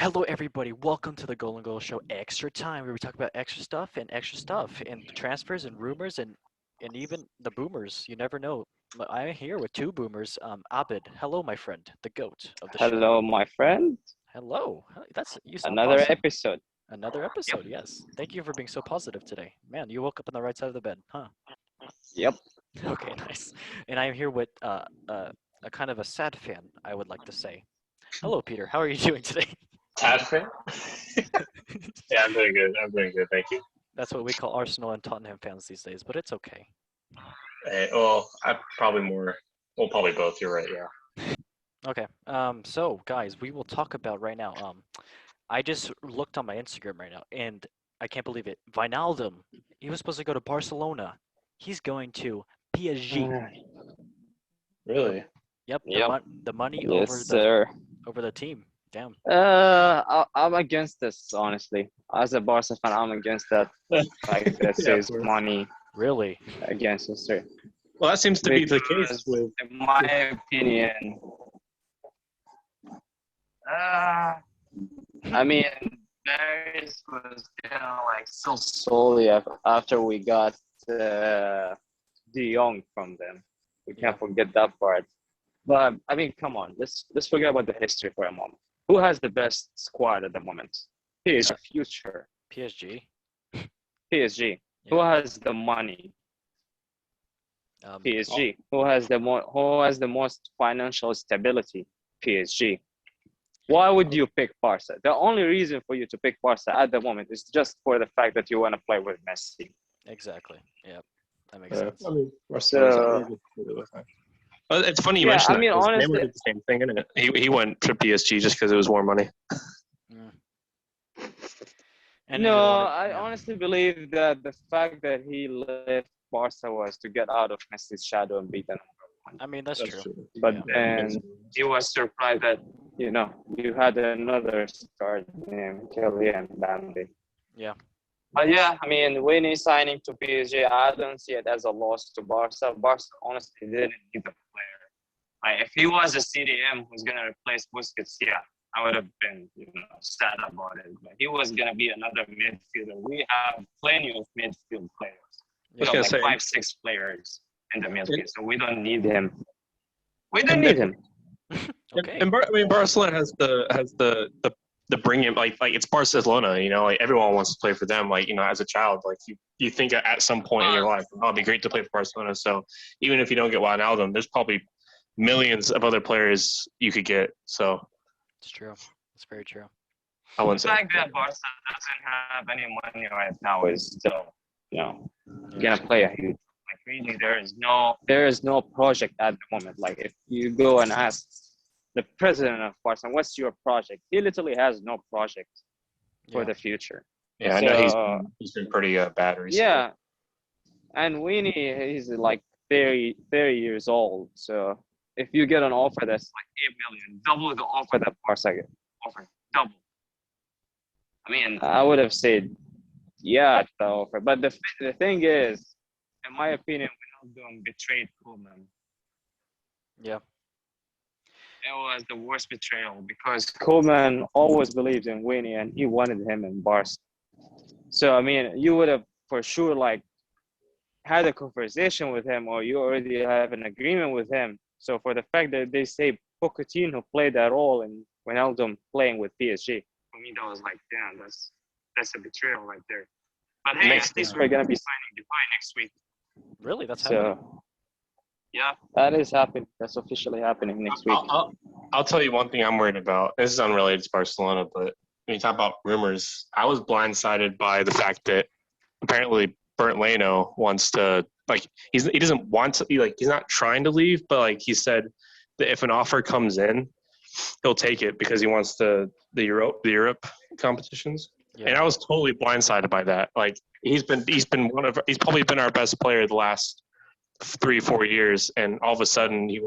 Hello, everybody. Welcome to the Golden Goal Show Extra Time, where we talk about extra stuff, and transfers and rumors and even the boomers. You never know. I'm here with two boomers. Abid, hello, my friend, the goat of the show. Hello, my friend. Hello. That's you sound Another positive. episode. Another Yep. episode, yes. Thank you for being so positive today. Man, you woke up on the right side of the bed, huh? Yep. Okay, nice. And I'm here with a kind of a sad fan, I would like to say. Hello, Peter. How are you doing today? Tad fan? Yeah, I'm doing good. I'm doing good. Thank you. That's what we call Arsenal and Tottenham fans these days, but it's okay. Well, I probably more. Well, probably both. You're right. Yeah. Okay. So guys, we will talk about right now. I just looked on my Instagram right now, and I can't believe it. Wijnaldum, he was supposed to go to Barcelona. He's going to PSG. Really? Yep. Yep. The money Yes, over sir. the team. Damn. I'm against this, honestly. As a Barca fan, I'm against that. Like, this Yeah, is money Really? against history. Well, that seems to be the case Because, with. in my opinion, I mean, Paris was like so solely after we got De Jong from them. We can't forget that part. But I mean, come on, let's forget about the history for a moment. Who has the best squad at the moment? PSG. Future. PSG. PSG. Yeah. Who has the money? PSG. Who has the most financial stability? PSG. Why would you pick Barca? The only reason for you to pick Barca at the moment is just for the fact that you want to play with Messi. Exactly. Yep. That makes sense. I mean, So, it's funny you yeah, mentioned I mean, that. 'Cause Neymar honestly, did the same thing, isn't it? He went to PSG just because it was more money. Mm. And he no, didn't want I yeah. honestly believe that the fact that he left Barca was to get out of Messi's shadow and be the number one. I mean, that's true. But Yeah. then he was surprised that, you had another star named Kylian Mbappe. Yeah. But yeah, I mean, Winnie signing to PSG, I don't see it as a loss to Barca. Barca honestly didn't need a player. Like, if he was a CDM who's gonna replace Busquets, yeah, I would have been, sad about it. But he was gonna be another midfielder. We have plenty of midfield players. We have like 5-6 players in the midfield, so we don't need him. We don't need him. Okay. And Barcelona has the bring him like it's Barcelona, like everyone wants to play for them. Like, as a child, like you think at some point in your life, oh, it'd be great to play for Barcelona. So even if you don't get Wijnaldum, there's probably millions of other players you could get. So It's true. It's very true. I wouldn't The say. fact that Barca doesn't have any money right now is still, gonna play a huge. Like, really, there is no project at the moment. Like, if you go and ask the president of Barca, what's your project? He literally has no project for the future. Yeah, I know he's been pretty bad recently. Yeah, and Winnie, he's like 30 years old. So if you get an offer that's like 8 million, double the offer that Barca offered, double. I mean, I would have said yeah to the offer, but the thing is, in my opinion, Wijnaldum betrayed Koeman. Yeah. It was the worst betrayal because Koeman always believed in Winnie and he wanted him in Barca. So, I mean, you would have for sure like had a conversation with him, or you already have an agreement with him. So for the fact that they say Pochettino played that role in Wijnaldum playing with PSG, for me that was like, damn, that's a betrayal right there. But hey, at least we're gonna be signing Dubai next week. Really, that's happening. Yeah, that is happening. That's officially happening next week. I'll tell you one thing I'm worried about. This is unrelated to Barcelona, but when you talk about rumors, I was blindsided by the fact that apparently Bernd Leno wants to, like, he doesn't want to, he's not trying to leave, but like he said that if an offer comes in, he'll take it because he wants the Europe competitions. Yeah. And I was totally blindsided by that. Like, he's probably been our best player the last 3-4 years, and all of a sudden he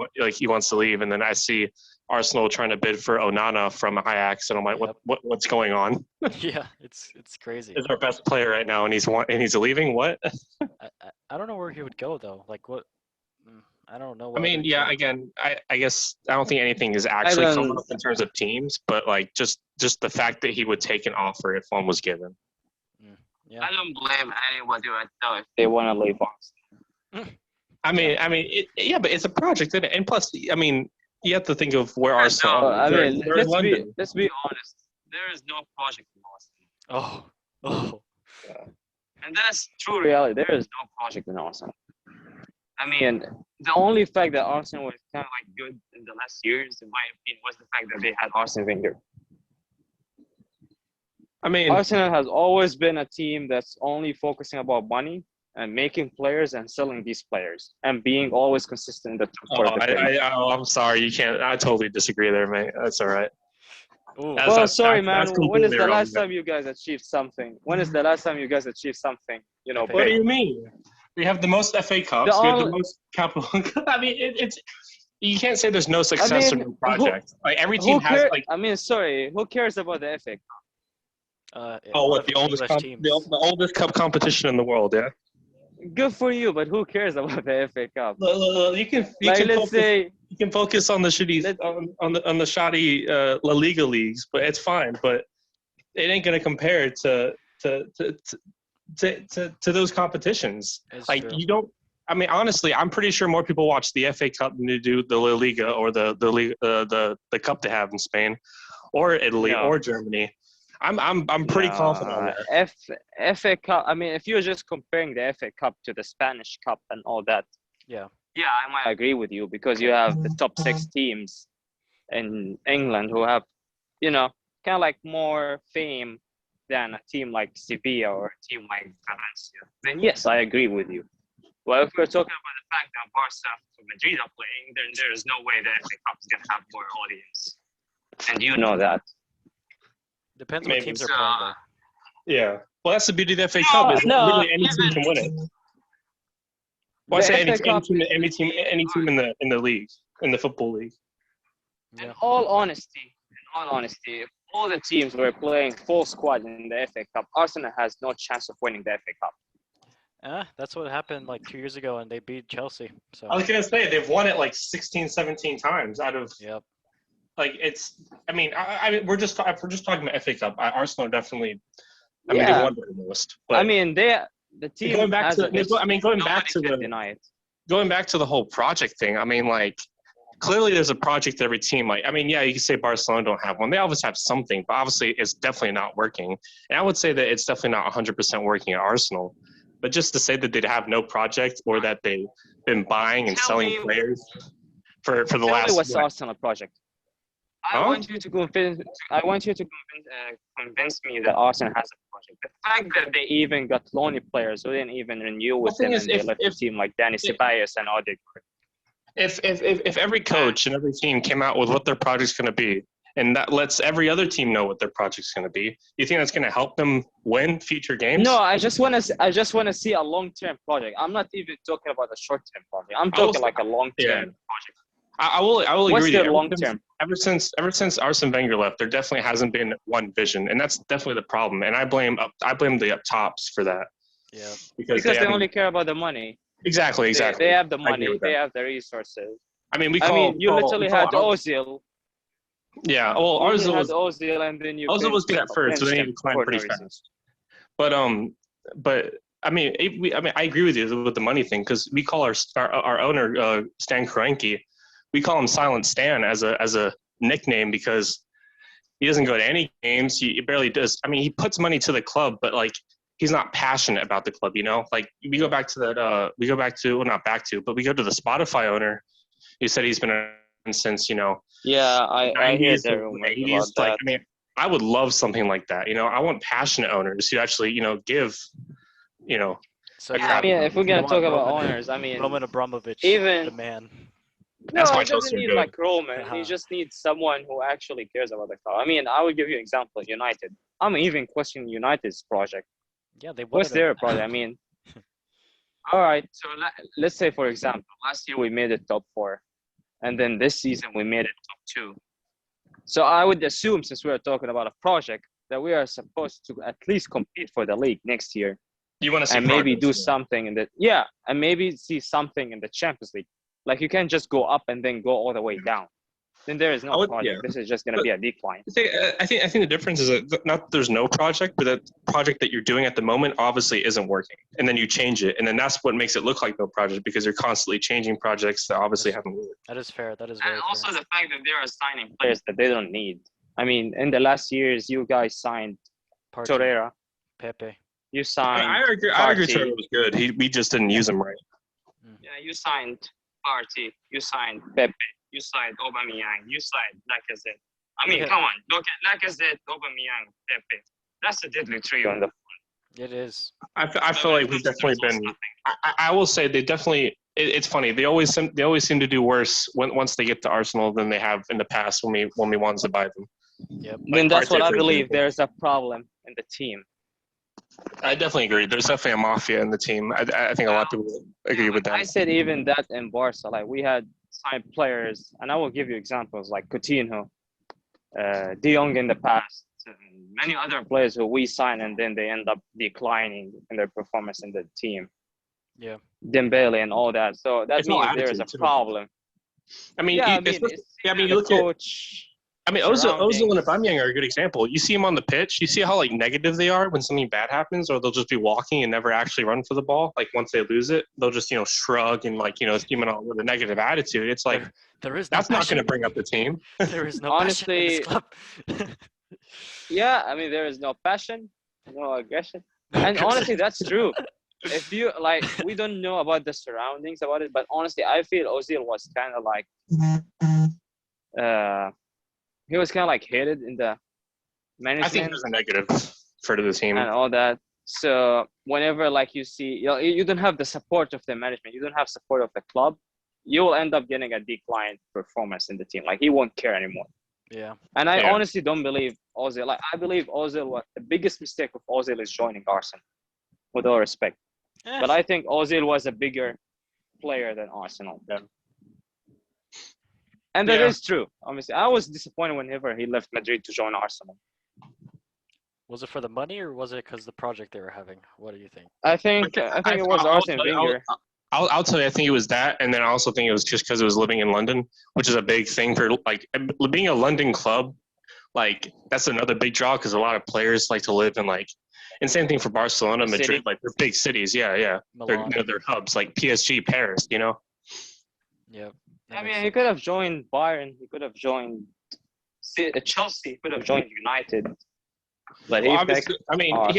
wants to leave, and then I see Arsenal trying to bid for Onana from Ajax, and I'm like, what's going on? Yeah, it's crazy. He's our best player right now, and he's leaving. What? I don't know where he would go though. Like what? I don't know. I What mean, other yeah. team. Again, I guess I don't think anything is I actually come don't. up in terms of teams, but like just the fact that he would take an offer if one was given. Yeah. I don't blame anybody right now if they want to leave Arsenal. Yeah, but it's a project, isn't it? And plus, I mean, you have to think of where Arsenal No, are. I mean, They're in London. let's be honest. There is no project in Arsenal, Oh. and that's true reality. There is no project in Arsenal. I mean, the only fact that Arsenal was kind of like good in the last years, in my opinion, was the fact that they had Arsene Wenger. I mean, Arsenal has always been a team that's only focusing about money and making players and selling these players and being always consistent in the top four of the league. I'm sorry, you can't. I totally disagree there, mate. That's all right. Ooh. Well, sorry, man. That's When is completely the wrong, last man. time you guys achieved something? When is the last time you guys achieved something? You know, FA What do big? you mean? We have the most FA Cups. The We have the only- most capital. I mean, it's you can't say there's no success in mean, the project. Like every team Who has cares? like I mean, sorry, who cares about the FA? what the oldest the oldest cup competition in the world. Yeah. Good for you, but who cares about the FA Cup? Look, you can Like, let's say, you can focus on the shitty on the shoddy La Liga leagues, but it's fine. But it ain't gonna compare to those competitions. It's Like true. you don't. I mean, honestly, I'm pretty sure more people watch the FA Cup than they do the La Liga or the cup they have in Spain, or Italy No. or Germany. I'm pretty confident on that. FA Cup. I mean, if you're just comparing the FA Cup to the Spanish Cup and all that, Yeah. I might agree with you because you have the top 6 teams in England who have, kind of like more fame than a team like Sevilla or a team like Valencia. Then yes, I agree with you. Well, if we're talking about the fact that Barca and Madrid are playing, then there is no way the FA Cup is going to have more audience. And you know that. Depends Maybe. what teams are playing though. Yeah. Well, that's the beauty of the FA Cup is literally any team can win it. Well, I say any team in the league, in the football league. Yeah. In all honesty, if all the teams were playing full squad in the FA Cup, Arsenal has no chance of winning the FA Cup. That's what happened like 2 years ago, and they beat Chelsea. So. I was gonna say they've won it like 16, 17 times out of. Yep. Like it's. I mean, if we're just talking about FA Cup. Arsenal definitely. I mean, Yeah. they won the most. But I mean, the team going back has to. a bit, Going back to nobody can deny it. going back to the whole project thing. I mean, like clearly there's a project every team. Like, I mean, yeah, you can say Barcelona don't have one. They always have something, but obviously it's definitely not working. And I would say that it's definitely not 100% working at Arsenal. But just to say that they'd have no project or that they've been buying and selling players for the last. What's the Arsenal project? I want you to convince me that Arsenal has a project. The fact that they even got loaney players who didn't even renew with them and they left the team like Danny Ceballos and Odegaard. If every coach and every team came out with what their project's going to be, and that lets every other team know what their project's going to be, you think that's going to help them win future games? No, I just want to see a long-term project. I'm not even talking about a short-term project. I'm talking like a long-term project. I will agree What's with their you. long-term? Ever since Arsene Wenger left, there definitely hasn't been one vision, and that's definitely the problem. And I blame the up tops for that. Yeah. Because they only care about the money. Exactly. They have the money. They have the resources. I mean, you literally had Ozil. Yeah. Well, Ozil was Ozil, and then Ozil was good at first, but then he declined pretty fast. But I mean, I agree with you with the money thing because we call our owner Stan Kroenke, we call him Silent Stan as a nickname because he doesn't go to any games. He barely does. I mean, he puts money to the club, but like he's not passionate about the club. Like we go back to that. We go to the Spotify owner. He said he's been around since Yeah, I hear the rumors about that. Like, I mean, I would love something like that. I want passionate owners who actually give. So I mean, if we're gonna talk about owners, I mean, Roman Abramovich, even the man. No, That's why he doesn't Chelsea are need good. like Roman. He just needs someone who actually cares about the club. I mean, I will give you an example. United. I'm even questioning United's project. Yeah, they. What's their project? I mean, all right. So let's say, for example, last year we made it top 4, and then this season we made it top 2. So I would assume, since we are talking about a project, that we are supposed to at least compete for the league next year. You want to see and maybe do progress, something and maybe see something in the Champions League. Like you can't just go up and then go all the way down. Then there is I no would, project. yeah. This is just gonna be a decline. I think the difference is that not that there's no project, but that project that you're doing at the moment obviously isn't working, and then you change it, and then that's what makes it look like no project because you're constantly changing projects that obviously haven't worked. That is fair. That is And very also fair. the fact that they are signing players that they don't need. I mean, in the last years, you guys signed Partey, Torreira. Pepe. You signed. I agree. I agree. Partey. Turner was good. We just didn't use him right. Yeah, you signed Partey. You signed Pepe. You signed Aubameyang. You signed Lacazette. I mean, Yeah. come on. Look at Lacazette, Aubameyang, Pepe. That's a deadly trio on the. It is. I feel like we've definitely been. I will say they definitely. It's funny. They always seem to do worse once they get to Arsenal than they have in the past when we wanted to buy them. Yep. Then Like that's what Partey, I for believe. example. There's a problem in the team. I definitely agree. There's definitely a mafia in the team. I think a lot of people agree with I that. said even that in Barca, like we had signed players, and I will give you examples like Coutinho, De Jong in the past, and many other players who we sign and then they end up declining in their performance in the team. Yeah. Dembele and all that. So that It's all means there is a attitude, too. problem. I mean, Yeah, I it's, mean, it's I mean, the you look at. coach. I mean, Ozil and surroundings. Aubameyang are a good example. You see them on the pitch. You see how like negative they are when something bad happens, or they'll just be walking and never actually run for the ball. Like once they lose it, they'll just shrug and seem with a negative attitude. It's like There is no that's not going to passion. bring up the team. There is no Honestly, passion in this club. Yeah, I mean, there is no passion, no aggression. And honestly, that's true. If you like, we don't know about the surroundings about it, but honestly, I feel Ozil was kind of like, he was kind of like hated in the management. I think there's a negative for the team. And all that. So whenever like you see, you don't have the support of the management, you don't have support of the club, you will end up getting a declined performance in the team. Like he won't care anymore. Yeah. And I Yeah. honestly don't believe Ozil. Like I believe Ozil was the biggest mistake of Ozil is joining Arsenal, with all respect. But I think Ozil was a bigger player than Arsenal. Yeah. And that Yeah. is true. Honestly, I was disappointed whenever he left Madrid to join Arsenal. Was it for the money or was it because the project they were having? What do you think? I think it was Arsene Wenger. I'll tell you, I think it was that, and then I also think it was just because it was living in London, which is a big thing for like being a London club. Like that's another big draw because a lot of players like to live in and same thing for Barcelona, The Madrid, city. like they're big cities. Yeah. Milan. They're hubs like PSG, Paris. Yep. I mean, he could have joined Bayern. He could have joined Chelsea. He could have joined United. But Well, he obviously, picked I mean, Arsenal.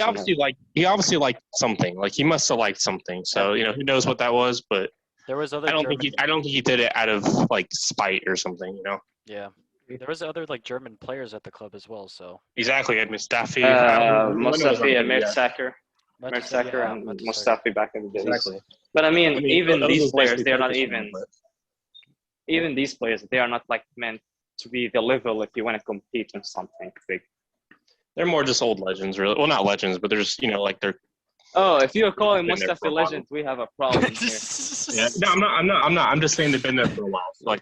he obviously liked something. Like he must have liked something. So who knows what that was? But There was other I don't German. think he did it out of like spite or something. Yeah. There was other like German players at the club as well. So. Exactly. Ed Mustafi. Mustafi and Mertesacker. Mertesacker, Mertesacker and Mertesacker. Mustafi back in the days. Exactly. But I mean, even these those players, basically they're not Ferguson, even. but- Even these players, they are not like meant to be the level if you want to compete in something big. They're more just old legends, really. Well, not legends, but they're just like they're. Oh, if you're calling Been there for Mustafi a while. legend, we have a problem here. Yeah. No, I'm not. I'm just saying they've been there for a while. So,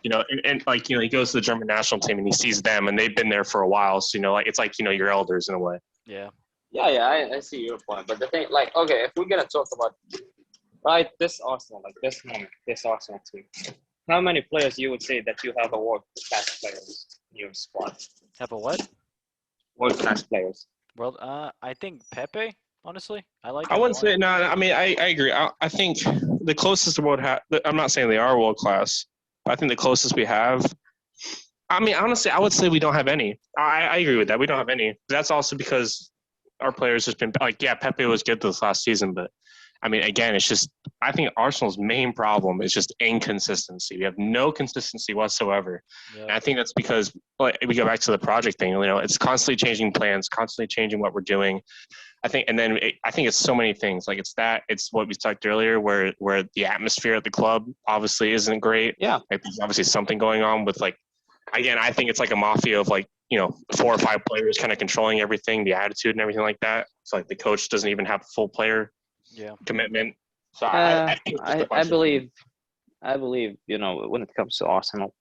and he goes to the German national team and he sees them, and they've been there for a while. So it's like your elders in a way. Yeah. Yeah, I see your point. But the thing, like, okay, if we're gonna talk about this Arsenal, like this moment, this Arsenal team, how many players you would say that you have a world-class players in your squad? Have a what? World-class players. Well, I think Pepe. Honestly, I like. I him wouldn't more. say no. I mean, I agree. I think the closest the world I'm not saying they are world class. But I think the closest we have. I mean, honestly, I would say we don't have any. I agree with that. We don't have any. That's also because our players has been Pepe was good this last season, but I mean, again, it's just I think Arsenal's main problem is just inconsistency. We have no consistency whatsoever. Yeah. And I think that's because we go back to the project thing. It's constantly changing plans, constantly changing what we're doing. I think it's so many things. Like it's what we talked earlier, where the atmosphere at the club obviously isn't great. Yeah. Like there's obviously something going on with again, I think it's like a mafia of 4 or 5 players kind of controlling everything, the attitude and everything like that. It's like the coach doesn't even have full player commitment. So I think it's just a bunch I of believe, when it comes to Arsenal,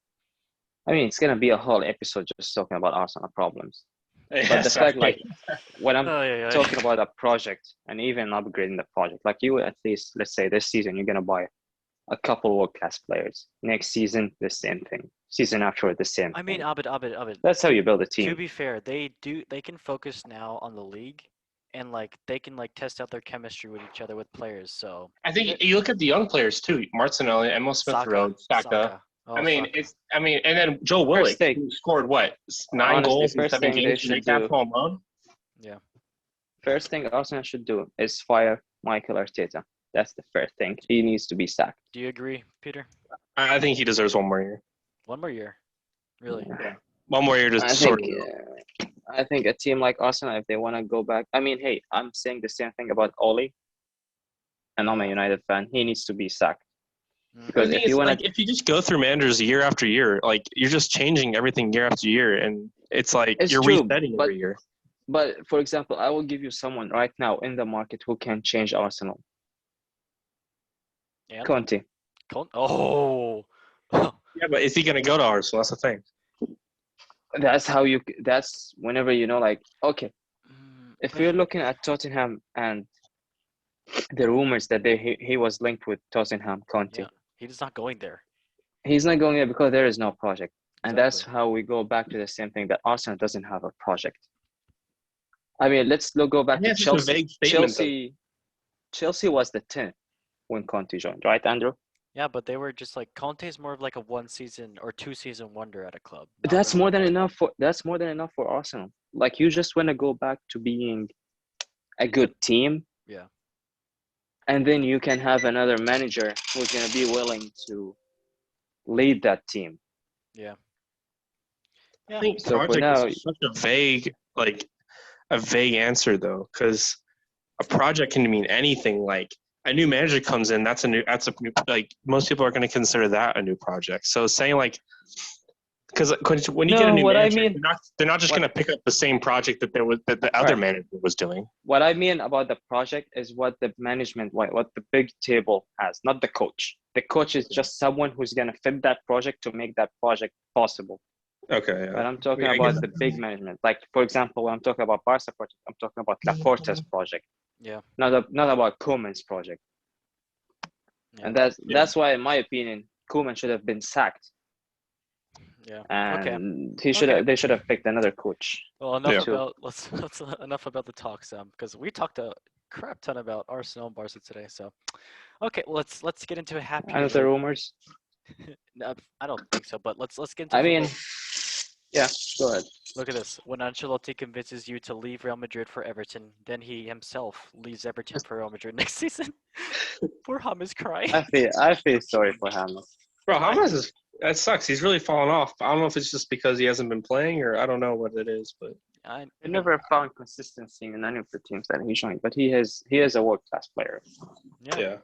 I mean, it's gonna be a whole episode just talking about Arsenal problems. things. But the fact, like, when I'm Oh, talking about a project and even upgrading the project, like you at least, let's say this season, you're gonna buy a couple world-class players. Next season, the same thing. Season after, the same I mean, thing. Abid. That's how you build a To team. be fair, they can focus now on the league, and like they can like test out their chemistry with each other with players. So I think you look at the young players too. Martinelli, Emil Smith Rowe, Saka. Oh, Saka. And then Joe First Willock, thing, who scored what, 9 honestly, goals in first 7 thing they games for should do, Newcastle alone? Yeah. first thing Arsenal should do is fire Michael Arteta. That's the first thing. He needs to be sacked. Do you agree, Peter? I think he deserves one more year. One more year, really? Yeah. One more year to I sort think, it out. I think a team like Arsenal, if they want to go back, I mean, hey, I'm saying the same thing about Oli, and I'm a United fan. He needs to be sacked. Mm. Because The thing if you is, want like, if you just go through managers year after year, like you're just changing everything year after year, and it's like It's you're true, resetting but every year. for example, I will give you someone right now in the market who can change Arsenal. And Conte. Oh. Yeah, but is he going to go to Arsenal? That's the thing. That's whenever like, okay, if But you're looking at Tottenham and the rumors that he was linked with Tottenham, Conte, yeah, he's not going there. he's not going there because there is no project. And that's Exactly. how we go back to the same thing, that Arsenal doesn't have a project. I mean, let's go back to Yeah, it's just a Chelsea. vague statement, though. Chelsea was the 10th when Conte joined, right, Andrew? Yeah, but they were just like Conte's more of like a 1 season or 2 season wonder at a club. Not That's really more like than a- enough for Arsenal. Like, you just want to go back to being a good team, Yeah. and then you can have another manager who's going to be willing to lead that team. Yeah. I Yeah. think So for project now, is such a vague answer, though, because a project can mean anything. Like a new manager comes in, that's a new, like most people are going to consider that a new project. So saying like, because when you get a no, new what I manager, mean, they're not just what going to pick up the same project that the other right. manager was doing. What I mean about the project is what the management, what the big table has, not the coach. The coach is just someone who's going to fit that project to make that project possible. Okay, yeah. But I'm talking I guess about the big management. Like, for example, when I'm talking about Barca project, I'm talking about Laporta's project, Yeah. not about Koeman's project. Yeah. And that's why, in my opinion, Koeman should have been sacked, Yeah. Okay. and Okay. they should have picked another coach. Well, enough Yeah. about let's enough about the talks, because we talked a crap ton about Arsenal and Barca today. So, okay, let's get into a happier Another note. rumors. No, I don't think so, but let's get into I football. mean, yeah, go ahead. Look at this. When Ancelotti convinces you to leave Real Madrid for Everton, then he himself leaves Everton for Real Madrid next season. Poor Ham is crying. I feel sorry for him. Bro, that sucks. He's really fallen off. I don't know if it's just because he hasn't been playing, or I don't know what it is, but He never found consistency in any of the teams that he joined, but he is a world class player. Yeah.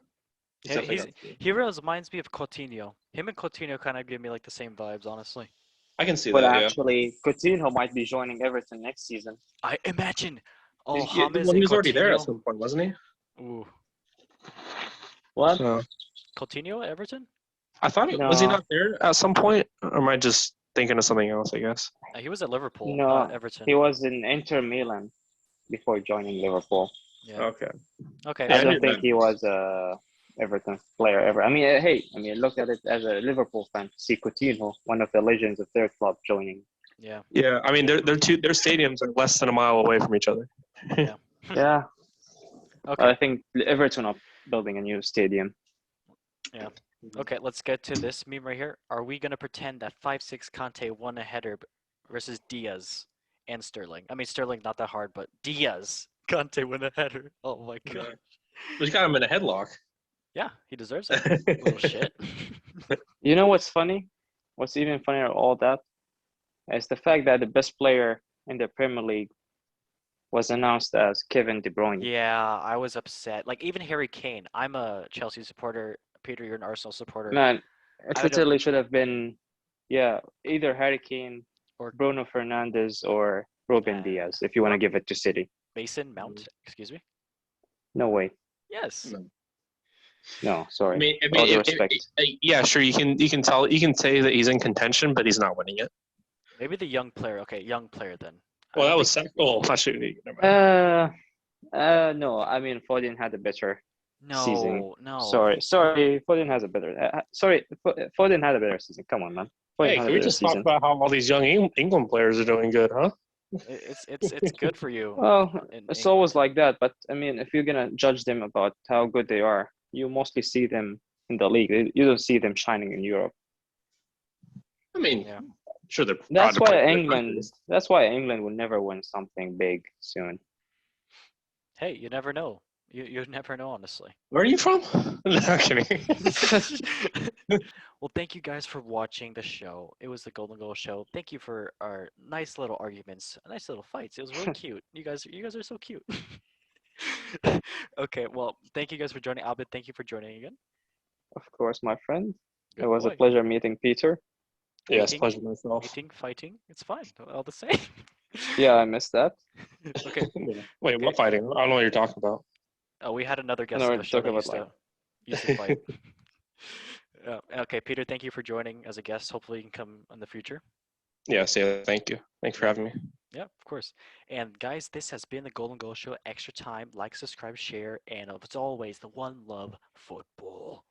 He's definitely got to. He reminds me of Coutinho. Him and Coutinho kind of give me like the same vibes, honestly. I can see But that. actually, Coutinho might be joining Everton next season. I imagine. Oh, Yeah. James Well, he and was already there at Coutinho. some point, wasn't he? Ooh, What? So Coutinho at Everton? I thought was he not there at some point, or am I just thinking of something else? I guess. He was at Liverpool, No, not Everton. he was in Inter Milan before joining Liverpool. Yeah. Okay. Okay. Yeah, I I don't knew think that. he was a Everton player ever. I mean, look at it as a Liverpool fan. See Coutinho, one of the legends of their club, joining. Yeah. Yeah, I mean, their stadiums are less than a mile away from each other. Yeah. Yeah. Okay. I think Everton are building a new stadium. Yeah. Okay, let's get to this meme right here. Are we going to pretend that 5'6" Conte won a header versus Diaz and Sterling? I mean, Sterling, not that hard, but Diaz. Conte won a header. Oh, my God. We got him in a headlock. Yeah, he deserves it. Little shit. You know what's funny? What's even funnier all that is the fact that the best player in the Premier League was announced as Kevin De Bruyne. Yeah, I was upset. Like, even Harry Kane. I'm a Chelsea supporter. Peter, you're an Arsenal supporter. Man, it I literally should have been, either Harry Kane, Or Bruno Fernandes, or Ruben Diaz, if you want to give it to City. Mason Mount, excuse me. No way. Yes. No, sorry. I All mean, due respect. yeah, sure. You can say that he's in contention, but he's not winning it. Maybe the young player. Okay, young player then. Well, that was second. Oh, I should. Never mind. No. I mean, Foden had a better season. No, no. Sorry. Foden has a better. Foden had a better season. Come on, man. Foden Hey, had a can we better just talk season. about how all these young England players are doing good, huh? It's good for you Well, in it's England. always like that. But I mean, if you're gonna judge them about how good they are, you mostly see them in the league. You don't see them shining in Europe. I mean, Yeah. sure they're proud to play for their countries. That's why England will never win something big soon. Hey, you never know. You never know, honestly. Where are you from? No, I'm kidding. Well, thank you guys for watching the show. It was the Golden Goal Show. Thank you for our nice little arguments, nice little fights. It was really cute. You guys are so cute. Okay, well, thank you guys for joining. Albert, thank you for joining again. Of course, my friend. It Good was a boy. pleasure meeting Peter. Yes, Meeting, pleasure myself. meeting, fighting. It's fine. All the same. Yeah, I missed that. Okay. Wait, Okay. what fighting? I don't know what you're talking about. Oh, we had another I guest know on we're the show that talking about like used to fight. Okay, Peter, thank you for joining as a guest. Hopefully, you can come in the future. Yes, yeah, thank you. Thanks for having me. Yeah, of course. And guys, this has been the Golden Goal Show. Extra time, like, subscribe, share, and as always, the one love, football.